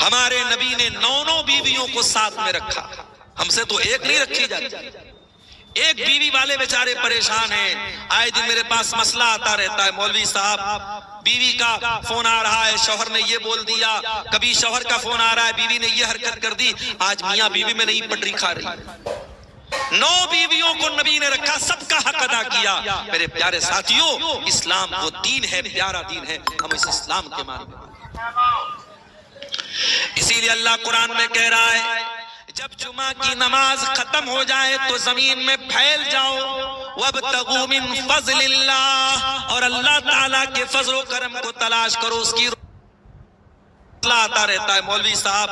ہمارے نبی نے 9 بیویوں کو ساتھ میں رکھا، ہم سے تو ایک نہیں رکھی جاتی۔ ایک بیوی والے بیچارے پریشان ہیں، آئے دن میرے پاس مسئلہ آتا رہتا ہے، مولوی صاحب بیوی کا فون آ رہا ہے، شوہر نے یہ بول دیا، کبھی شوہر کا فون آ رہا ہے، بیوی نے یہ حرکت کر دی، آج میاں بیوی میں نہیں پٹری کھا رہی۔ 9 بیویوں کو نبی نے رکھا، سب کا حق ادا کیا۔ میرے پیارے ساتھیوں، اسلام وہ دین ہے، پیارا دین ہے، ہم اس اسلام کے مانتے ہیں۔ اسی لیے اللہ قرآن میں کہہ رہا ہے جب جمعہ کی نماز ختم ہو جائے تو زمین میں پھیل جاؤ، وَابْتَغُوا مِن فَضْلِ اللَّهِ، اور اللہ تعالیٰ کے فضل و کرم کو تلاش کرو۔ اس کی آتا رہتا ہے، مولوی صاحب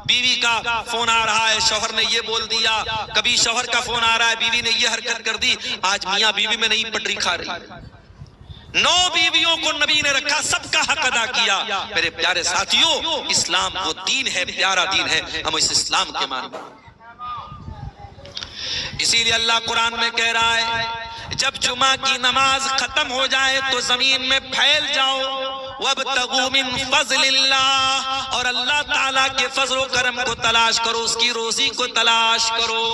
بیوی کا فون آ رہا ہے، شوہر نے یہ بول دیا، کبھی شوہر کا فون آ رہا ہے، بیوی نے یہ حرکت کر دی، آج میاں بیوی میں نہیں پٹری کھا رہی۔ 9 بیویوں کو نبی نے رکھا، سب کا حق ادا کیا۔ میرے پیارے ساتھیوں، اسلام وہ دین ہے، پیارا دین ہے، ہم اس اسلام کے مانتے ہیں۔ اسی لیے اللہ قرآن میں کہہ رہا ہے جب جمعہ کی نماز ختم ہو جائے تو زمین میں پھیل جاؤ، وَابْتَغُوا مِن فَضْلِ اللَّهِ، اور اللہ تعالیٰ کے فضل و کرم کو تلاش کرو، اس کی روزی کو تلاش کرو۔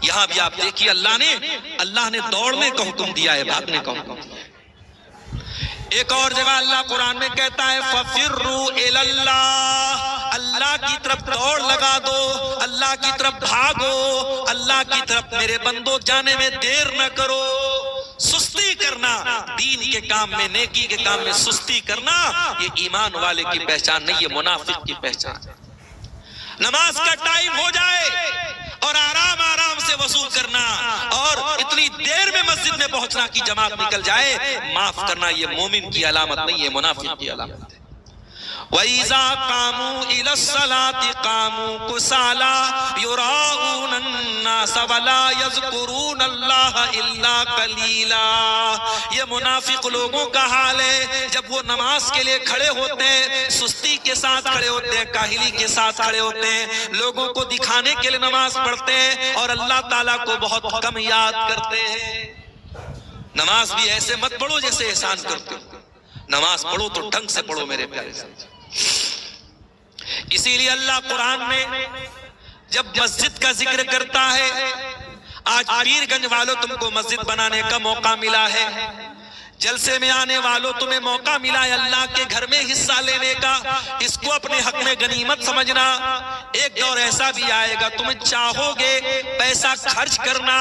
یہاں بھی آپ دیکھیے اللہ نے دوڑنے کا حکم دیا ہے، بھاگنے کا حکم دیا ہے۔ ایک اور جگہ اللہ قرآن میں کہتا ہے فَفِرُّوا إِلَى اللَّهِ، اللہ کی طرف دوڑ لگا دو، اللہ کی طرف بھاگو، اللہ کی طرف میرے بندوں جانے میں دیر نہ کرو۔ سستی کرنا دین کے کام میں، نیکی کے کام میں سستی کرنا یہ ایمان والے کی پہچان نہیں، یہ منافق کی پہچان ہے۔ نماز کا ٹائم ہو جائے اور آرام سے وضو کرنا اور اتنی دیر میں مسجد میں پہنچنا کی جماعت نکل جائے، معاف کرنا یہ مومن کی علامت نہیں، یہ منافق کی علامت ہے۔ وَإِذَا قَامُوا إِلَى الصَّلَاةِ قَامُوا كُسَالَىٰ يُرَاءُونَ النَّاسَ وَلَا يَذْكُرُونَ اللَّهَ إِلَّا قَلِيلًا۔ یہ منافق لوگوں کا حال ہے، جب وہ نماز کے لیے کھڑے ہوتے ہیں سستی کے ساتھ کھڑے ہوتے ہیں، کاہلی کے ساتھ کھڑے ہوتے ہیں، لوگوں کو دکھانے کے لیے نماز پڑھتے ہیں اور اللہ تعالیٰ کو بہت کم یاد کرتے ہیں۔ نماز بھی ایسے مت پڑھو جیسے احسان کرتے ہو، نماز پڑھو تو ڈھنگ سے پڑھو میرے پیارے ساتھی۔ اسی لیے اللہ قرآن میں جب مسجد کا ذکر کرتا ہے، آج پیر گنج والوں تم کو مسجد بنانے کا موقع ملا ہے، جلسے میں آنے والوں تمہیں موقع ملا ہے اللہ کے گھر میں حصہ لینے کا، اس کو اپنے حق میں غنیمت سمجھنا۔ ایک دور ایسا بھی آئے گا تم چاہو گے پیسہ خرچ کرنا۔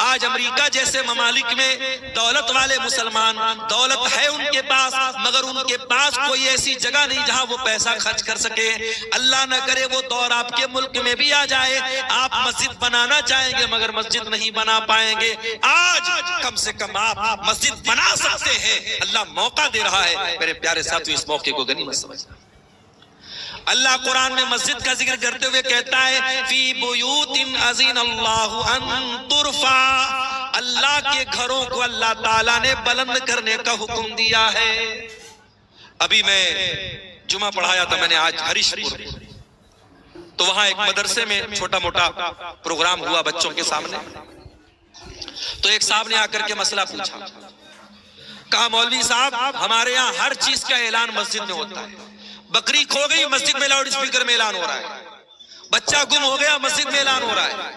آج امریکہ جیسے ممالک میں دولت والے مسلمان، دولت ہے ان کے پاس مگر ان کے پاس کوئی ایسی جگہ نہیں جہاں وہ پیسہ خرچ کر سکے۔ اللہ نہ کرے وہ دور آپ کے ملک میں بھی آ جائے، آپ مسجد بنانا چاہیں گے مگر مسجد نہیں بنا پائیں گے۔ آج کم سے کم آپ مسجد بنا سکتے ہیں، اللہ موقع دے رہا ہے، میرے پیارے ساتھیو اس موقع کو غنیمت سمجھنا۔ اللہ قرآن میں مسجد کا ذکر کرتے ہوئے کہتا ہے فی بیوت اذن اللہ ان ترفع، اللہ کے گھروں کو اللہ تعالیٰ نے بلند کرنے کا حکم دیا ہے۔ ابھی میں جمعہ پڑھایا تھا میں نے آج ہریش پور، تو وہاں ایک مدرسے میں چھوٹا موٹا پروگرام ہوا بچوں کے سامنے، تو ایک صاحب نے آ کر کے مسئلہ پوچھا، کہا مولوی صاحب ہمارے ہاں ہر چیز کا اعلان مسجد میں ہوتا ہے، بکری کھو گئی مسجد میں لاؤڈ اسپیکر میں اعلان ہو رہا ہے، بچہ گم ہو گیا مسجد میں اعلان ہو رہا ہے۔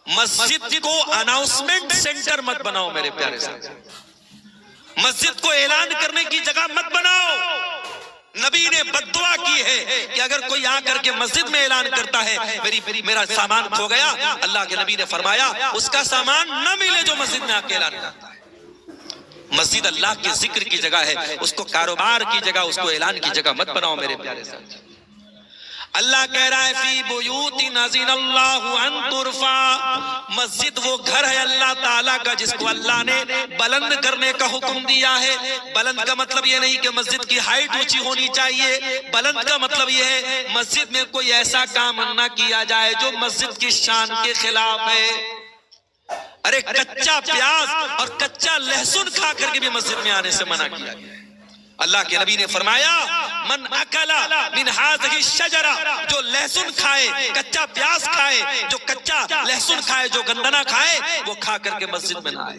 مسجد کو اناؤنسمنٹ سینٹر مت بناؤ میرے پیارے ساتھ، مسجد کو اعلان کرنے کی جگہ مت بناؤ۔ نبی نے بددعا کی ہے کہ اگر کوئی آ کر کے مسجد میں اعلان کرتا ہے میرا سامان کھو گیا، اللہ کے نبی نے فرمایا اس کا سامان نہ ملے جو مسجد میں آ کے اعلان کرتا ہے۔ مسجد اللہ کے ذکر کی جگہ ہے، اس کو کاروبار کی جگہ، اس کو اعلان کی جگہ مت بناؤ میرے پیارے ساتھ۔ اللہ کہہ رہا ہے فی بیوت اذن اللہ ان ترفع، مسجد وہ گھر ہے اللہ تعالیٰ کا جس کو اللہ نے بلند کرنے کا حکم دیا ہے۔ بلند کا مطلب یہ نہیں کہ مسجد کی ہائٹ اونچی ہونی چاہیے، بلند کا مطلب یہ ہے مسجد میں کوئی ایسا کام نہ کیا جائے جو مسجد کی شان کے خلاف ہے۔ ارے کچا پیاز اور کچا لہسن کھا کر کے بھی مسجد میں آنے سے منع کیا گیا ہے۔ اللہ کے نبی نے فرمایا من اکلا من هذه الشجرہ، جو لہسن کھائے، کچا پیاز کھائے، جو کچا لہسن کھائے، جو گندنا کھائے، وہ کھا کر کے مسجد میں نہ آئے۔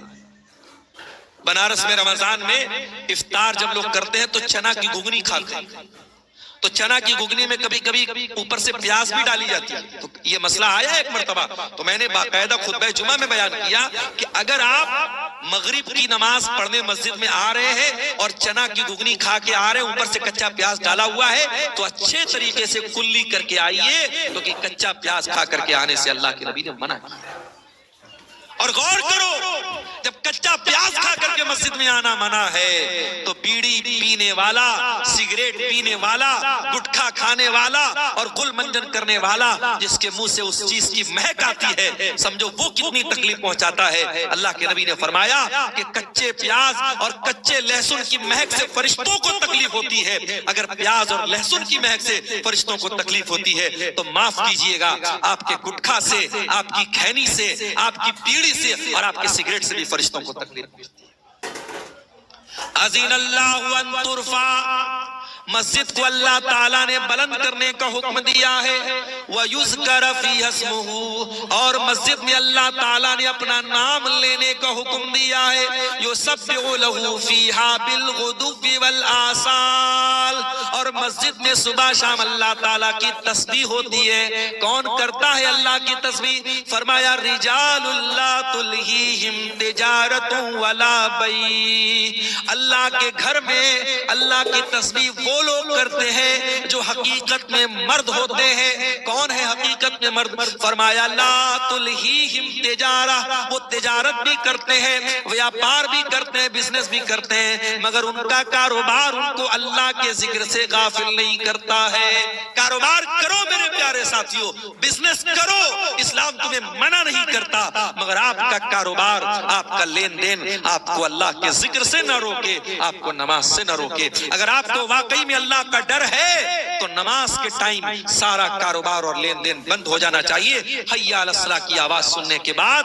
بنارس میں رمضان میں افطار جب لوگ کرتے ہیں تو چنا کی گھگنی کھاتے ہیں، تو چنا کی گھگنی میں کبھی کبھی اوپر سے پیاز بھی ڈالی جاتی ہے. تو یہ مسئلہ آیا ایک مرتبہ, تو میں نے باقاعدہ خطبہ جمعہ میں بیان کیا کہ اگر آپ مغرب کی نماز پڑھنے مسجد میں آ رہے ہیں اور چنا کی گھگنی کھا کے آ رہے ہیں, اوپر سے کچا پیاز ڈالا ہوا ہے, تو اچھے طریقے سے کلی کر کے آئیے, کیونکہ کچا پیاز کھا کر کے آنے سے اللہ کے نبی نے منع کیا. اور غور کرو, جب کچا پیاز کھا کر کے مسجد میں آنا منع ہے, تو بیڑی پینے والا, سگریٹ پینے والا, گٹکھا کھانے والا اور گل منجن کرنے والا جس کے منہ سے اس چیز کی مہک آتی ہے, سمجھو وہ کتنی تکلیف پہنچاتا ہے. اللہ کے نبی نے فرمایا کہ کچے پیاز اور کچے لہسن کی مہک سے فرشتوں کو تکلیف ہوتی ہے. اگر پیاز اور لہسن کی مہک سے فرشتوں کو تکلیف ہوتی ہے تو معاف کیجئے گا, آپ کے گٹکھا سے, آپ کی کھینی سے, آپ کی بیڑی سے اور آپ کے سگریٹ سے بھی فرشتوں کو تکلیف ہوتی ہے. اذن اللہ ان ترفع, مسجد کو اللہ تعالیٰ نے بلند کرنے کا حکم دیا ہے. وَيُذْكَرَ فِيهَا اسْمُهُ, اور مسجد میں اللہ تعالیٰ نے اپنا نام لینے کا حکم دیا ہے. يُسَبِّحُ لَهُ فِيهَا بِالْغُدُوِّ وَالْآصَالِ, اور مسجد میں صبح شام اللہ تعالیٰ کی تسبیح ہوتی ہے. کون کرتا ہے اللہ کی تسبیح؟ فرمایا رِجَالُ اللَّهِ تُلْهِيهِمْ تِجَارَةٌ وَلَا بَيْعٌ, اللہ کے گھر میں اللہ کی تسبیح وہ لوگ کرتے ہیں جو حقیقت میں مرد ہوتے ہیں. کون ہے حقیقت میں مرد؟ فرمایا لا تلہیہم تجارہ, وہ تجارت بھی کرتے ہیں, ویاپار بھی کرتے ہیں, بزنس بھی کرتے ہیں, مگر ان کا کاروبار ان کو اللہ کے ذکر سے غافل نہیں کرتا ہے. کاروبار کرو میرے پیارے ساتھیوں, بزنس کرو, اسلام تمہیں منع نہیں کرتا, مگر آپ کا کاروبار, آپ کا لین دین آپ کو اللہ کے ذکر سے نہ روکے, آپ کو نماز سے نہ روکے. اگر آپ کو واقعی میں اللہ کا ڈر ہے تو نماز کے ٹائم سارا کاروبار اور لین دین بند ہو جانا چاہیے. حی علی الصلاۃ کی آواز سننے کے بعد